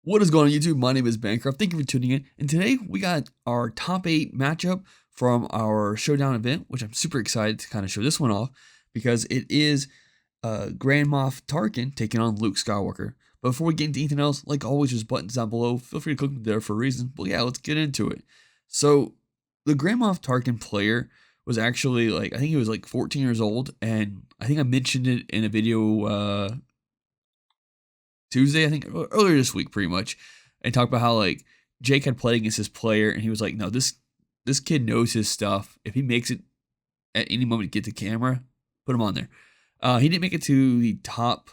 What is going on YouTube? My name is Bancroft. Thank you for tuning in. And today we got our top 8 matchup from our Showdown event, which I'm super excited to kind of show this one off because it is Grand Moff Tarkin taking on Luke Skywalker. But before we get into anything else, like always, there's buttons down below. Feel free to click them there for a reason. But yeah, let's get into it. So the Grand Moff Tarkin player was actually I think he was 14 years old. And I think I mentioned it in a video Tuesday, I think earlier this week, pretty much, and talked about how Jake had played against this player, and he was like, "No, this kid knows his stuff. If he makes it at any moment to get the camera, put him on there." He didn't make it to the top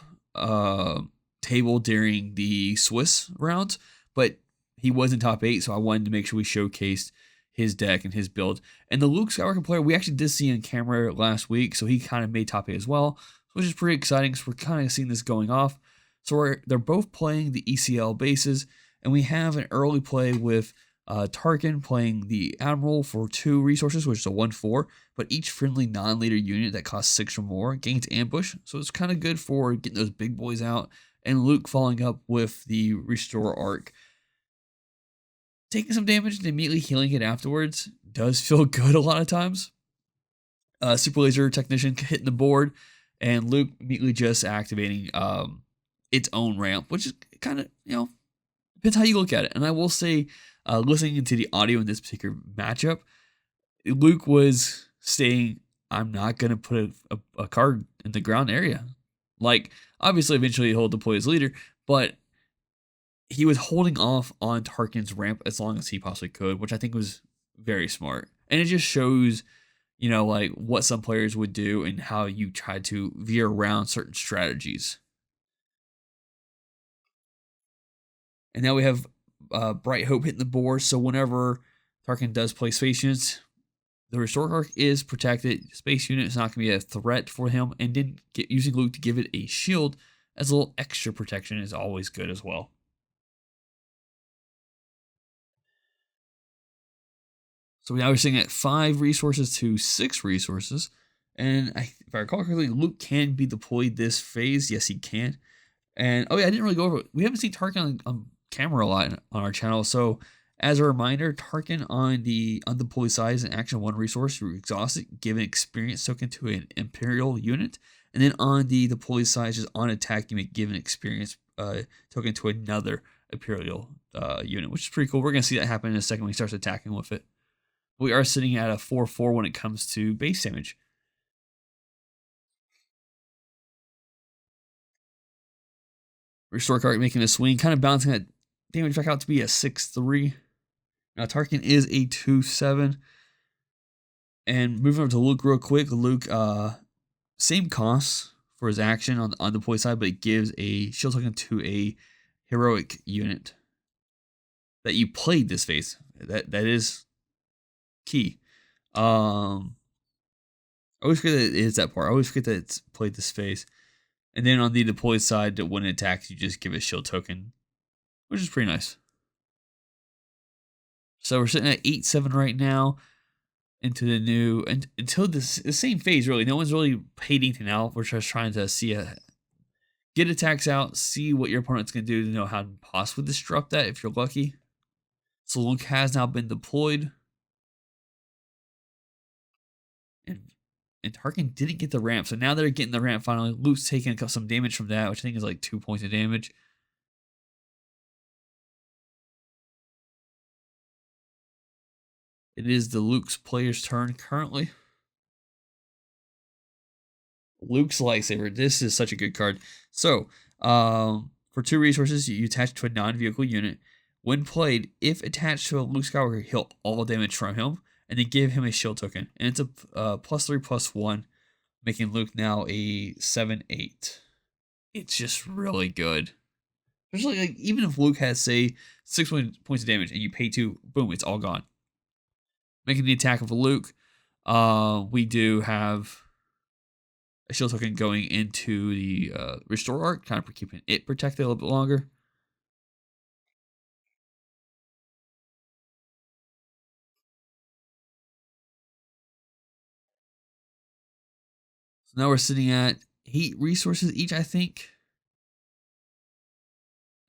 table during the Swiss rounds, but he was in top 8, so I wanted to make sure we showcased his deck and his build. And the Luke Skywalker player, we actually did see on camera last week, so he kind of made top 8 as well, which is pretty exciting. So we're kind of seeing this going off. So they're both playing the ECL bases, and we have an early play with Tarkin playing the Admiral for 2 resources, which is a 1/4, but each friendly non-leader unit that costs 6 or more gains ambush, so it's kind of good for getting those big boys out, and Luke following up with the Restore Arc. Taking some damage and immediately healing it afterwards does feel good a lot of times. Super Laser Technician hitting the board, and Luke immediately just activating its own ramp, which is kind of, depends how you look at it. And I will say, listening into the audio in this particular matchup, Luke was saying, I'm not going to put a card in the ground area. Obviously, eventually he'll deploy his leader, but he was holding off on Tarkin's ramp as long as he possibly could, which I think was very smart. And it just shows, what some players would do and how you try to veer around certain strategies. And now we have Bright Hope hitting the board. So whenever Tarkin does play space units, the Restore Arc is protected. Space unit is not going to be a threat for him. And then using Luke to give it a shield as a little extra protection is always good as well. So now we're sitting at 5 resources to 6 resources. And if I recall correctly, Luke can be deployed this phase. Yes, he can. And oh yeah, I didn't really go over it. We haven't seen Tarkin on camera a lot on our channel. So as a reminder, Tarkin on the undeployed side is an action 1 resource. You exhaust it, give an experience token to an Imperial unit. And then on the deployed side, just on attack, you may give an experience token to another Imperial unit, which is pretty cool. We're going to see that happen in a second when he starts attacking with it. We are sitting at a 4/4 when it comes to base damage. Restore Arc making a swing, kind of balancing that damage back out to be a 6/3. Now Tarkin is a 2/7. And moving over to Luke real quick. Luke, same costs for his action on the undeployed side, but it gives a shield token to a heroic unit that you played this phase. That is key. I always forget that it is that part. I always forget that it's played this phase. And then on the deployed side, when it attacks, you just give a shield token, which is pretty nice. So we're sitting at 8/7 right now into the new, and until the same phase, really. No one's really paid anything out. We're just trying to see get attacks out, see what your opponent's going to do to know how to possibly disrupt that if you're lucky. So Luke has now been deployed. And Tarkin didn't get the ramp. So now they're getting the ramp finally. Luke's taking some damage from that, which I think is like 2 points of damage. It is the Luke's player's turn currently. Luke's lightsaber. This is such a good card. So, for 2 resources, you attach to a non-vehicle unit. When played, if attached to a Luke Skywalker, heal all damage from him, and then give him a shield token. And it's a +3/+1, making Luke now a 7/8. It's just really good. Especially even if Luke has, say, 6 points of damage and you pay 2, boom, it's all gone. Making the attack of Luke, we do have a shield token going into the Restore Arc, kind of for keeping it protected a little bit longer. So now we're sitting at 8 resources each, I think.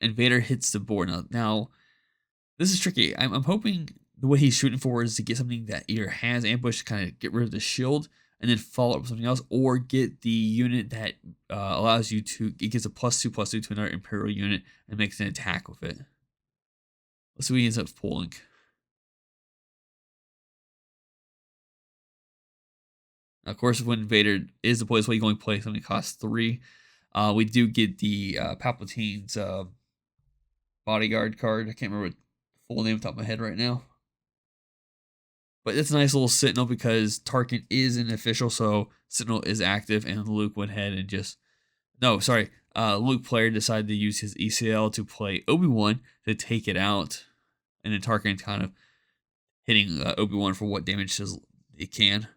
and Vader hits the board. Now this is tricky. I'm hoping the way he's shooting for is to get something that either has ambush to kind of get rid of the shield and then follow up with something else, or get the unit that allows you to, it gives a +2/+2 to another Imperial unit and makes an attack with it. Let's see what he ends up pulling. Of course, when Vader is deployed, so you only play something that costs 3. We do get the Palpatine's bodyguard card. I can't remember the full name off the top of my head right now. But it's a nice little Sentinel because Tarkin is an official, so Sentinel is active, and Luke went ahead and just... No, sorry. Luke player decided to use his ECL to play Obi-Wan to take it out. And then Tarkin kind of hitting Obi-Wan for what damage it can.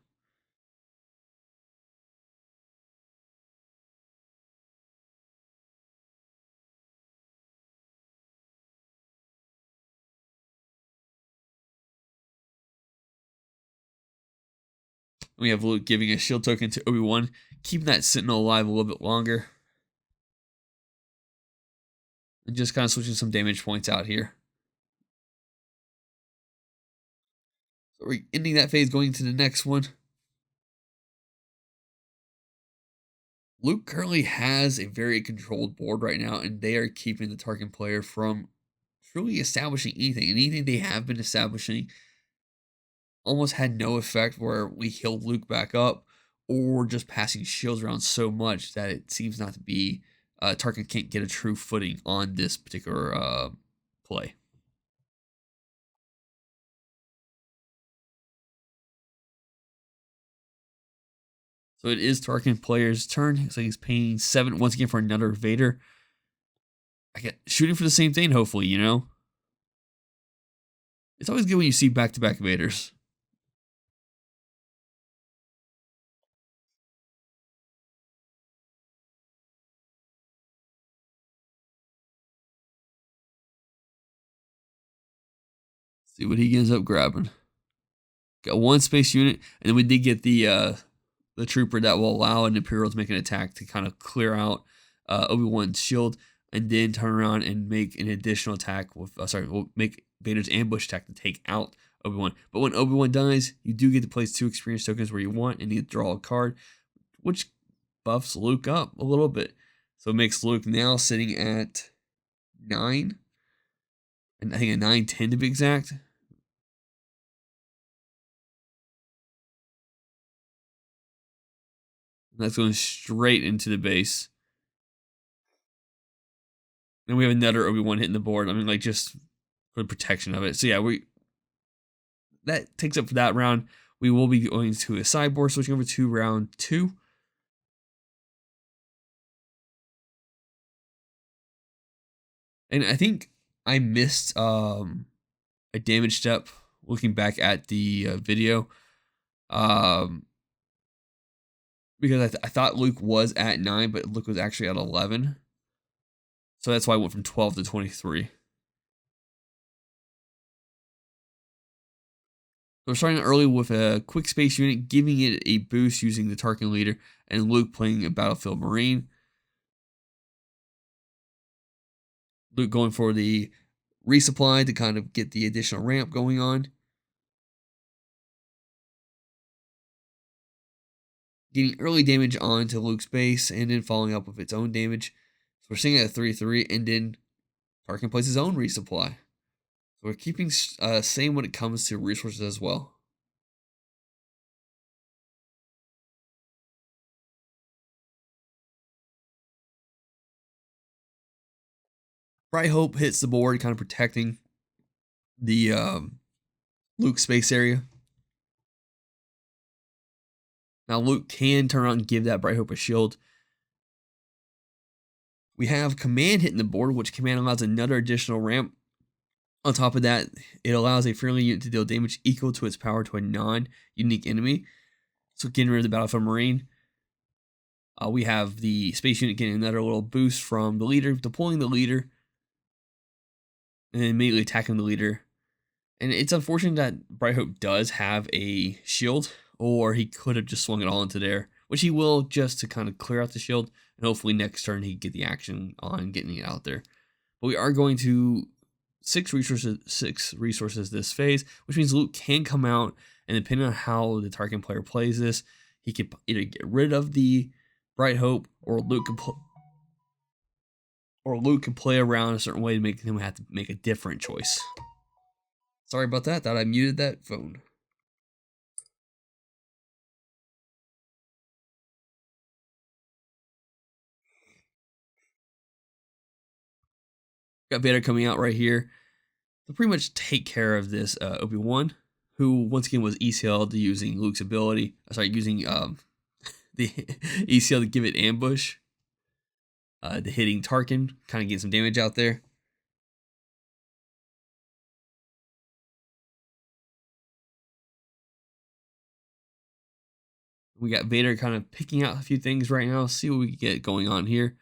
We have Luke giving a shield token to Obi-Wan, keeping that Sentinel alive a little bit longer. And just kind of switching some damage points out here. So we're ending that phase, going to the next one. Luke currently has a very controlled board right now, and they are keeping the Tarkin player from truly establishing anything. And anything they have been establishing almost had no effect, where we healed Luke back up or just passing shields around so much that it seems not to be, Tarkin can't get a true footing on this particular play. So it is Tarkin player's turn. So he's paying 7 once again for another Vader. I get shooting for the same thing, hopefully, you know? It's always good when you see back-to-back Vaders. See what he ends up grabbing. Got 1 space unit, and then we did get the trooper that will allow an Imperial to make an attack to kind of clear out Obi-Wan's shield, and then turn around and make an additional attack with, we'll make Vader's ambush attack to take out Obi-Wan. But when Obi-Wan dies, you do get to place 2 experience tokens where you want, and you draw a card, which buffs Luke up a little bit. So it makes Luke now sitting at 9, and I think a 9-10 to be exact. That's going straight into the base. And we have another Obi-Wan hitting the board. I mean, like, just for the protection of it. So yeah, that takes up for that round. We will be going to a sideboard, switching over to round 2. And I think I missed a damage step looking back at the video. Because I thought Luke was at 9, but Luke was actually at 11. So that's why I went from 12 to 23. So we're starting early with a quick space unit, giving it a boost using the Tarkin leader, and Luke playing a Battlefield Marine. Luke going for the resupply to kind of get the additional ramp going on. Getting early damage onto Luke's base, and then following up with its own damage. So we're seeing it at 3-3, and then Tarkin plays his own resupply. So we're keeping same when it comes to resources as well. Bright Hope hits the board, kind of protecting the Luke space area. Now Luke can turn around and give that Bright Hope a shield. We have Command hitting the board, which Command allows another additional ramp. On top of that, it allows a friendly unit to deal damage equal to its power to a non-unique enemy. So getting rid of the Battlefield Marine. We have the space unit getting another little boost from the leader, deploying the leader, and immediately attacking the leader. And it's unfortunate that Bright Hope does have a shield, or he could have just swung it all into there, which he will, just to kind of clear out the shield, and hopefully next turn he can get the action on getting it out there. But we are going to six resources this phase, which means Luke can come out, and depending on how the Tarkin player plays this, he could either get rid of the Bright Hope, or Luke can play around a certain way to make him have to make a different choice. Sorry about that. Thought I muted that phone. Got Vader coming out right here to pretty much take care of this Obi-Wan, who once again was ECL'd using Luke's ability. Using the ECL to give it ambush. The hitting Tarkin, kind of getting some damage out there. We got Vader kind of picking out a few things right now. See what we can get going on here.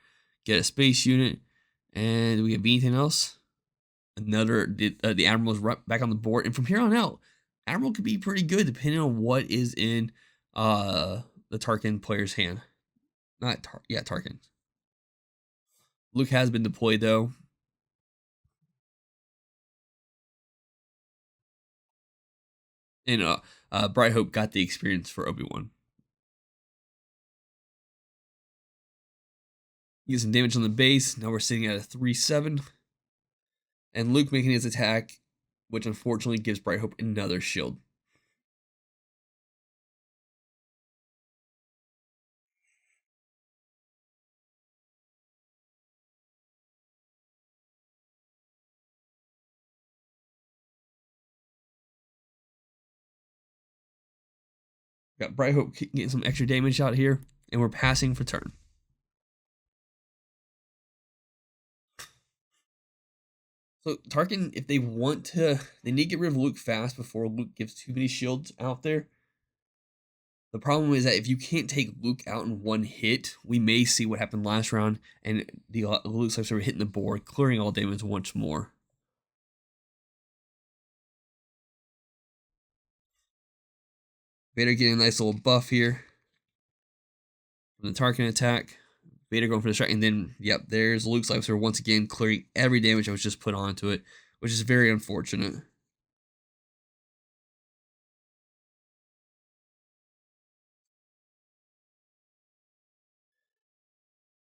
Get a space unit. And do we have anything else? The Admiral's back on the board. And from here on out, Admiral could be pretty good depending on what is in the Tarkin player's hand. Tarkin. Luke has been deployed though. And Bright Hope got the experience for Obi-Wan. Get some damage on the base. Now we're sitting at a 3-7. And Luke making his attack, which unfortunately gives Bright Hope another shield. Got Bright Hope getting some extra damage out here, and we're passing for turn. So Tarkin, if they want to, they need to get rid of Luke fast before Luke gives too many shields out there. The problem is that if you can't take Luke out in one hit, we may see what happened last round, and the Luke's lightsaber hitting the board, clearing all damage once more. Vader getting a nice little buff here from the Tarkin attack. Vader going for the strike, and then, yep, there's Luke's lightsaber once again clearing every damage that was just put onto it, which is very unfortunate.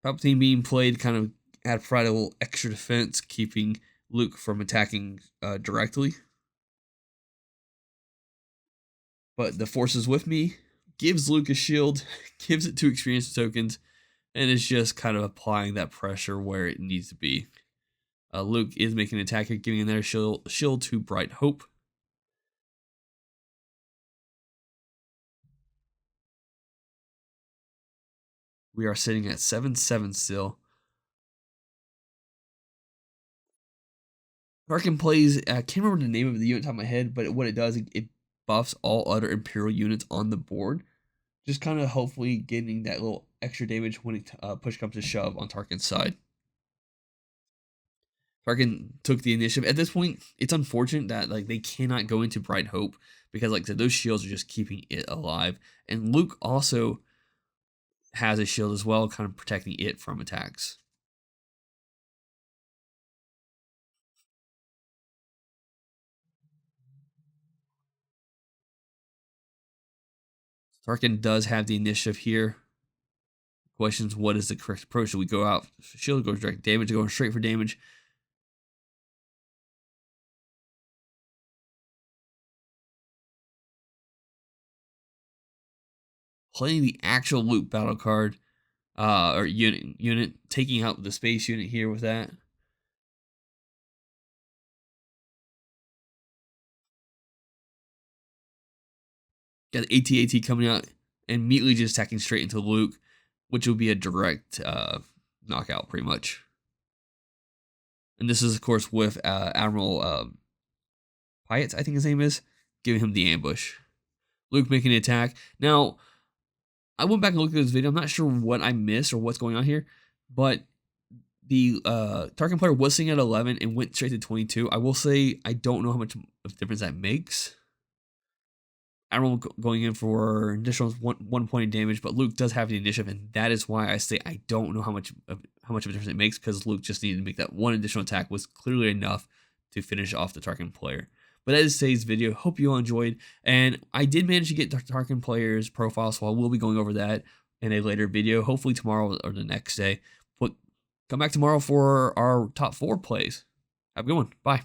Palpatine being played kind of provided a little extra defense, keeping Luke from attacking directly. But the Force is with me, gives Luke a shield, gives it 2 experience tokens, and is just kind of applying that pressure where it needs to be. Luke is making an attack here, giving another shield to Bright Hope. We are sitting at 7-7 still. Tarkin plays, I can't remember the name of the unit on top of my head, but what it does, it buffs all other Imperial units on the board. Just kind of hopefully getting that little extra damage when push comes to shove on Tarkin's side. Tarkin took the initiative. At this point, it's unfortunate that they cannot go into Bright Hope because like I said, those shields are just keeping it alive. And Luke also has a shield as well, kind of protecting it from attacks. Tarkin does have the initiative here. Questions: what is the correct approach? Should we go out? Shield goes direct damage, going straight for damage. Playing the actual Luke battle card, or unit, taking out the space unit here with that. Got the AT-AT coming out and immediately just attacking straight into Luke, which will be a direct knockout pretty much. And this is, of course, with Admiral Pyatt, I think his name is, giving him the ambush. Luke making an attack. Now, I went back and looked at this video. I'm not sure what I missed or what's going on here, but the Tarkin player was sitting at 11 and went straight to 22. I will say I don't know how much of a difference that makes. Admiral going in for additional one point of damage, but Luke does have the initiative, and that is why I say I don't know how much of a difference it makes, because Luke just needed to make that one additional attack was clearly enough to finish off the Tarkin player. But that is today's video. Hope you all enjoyed, and I did manage to get Tarkin players' profiles, so I will be going over that in a later video, hopefully tomorrow or the next day. But come back tomorrow for our top 4 plays. Have a good one. Bye.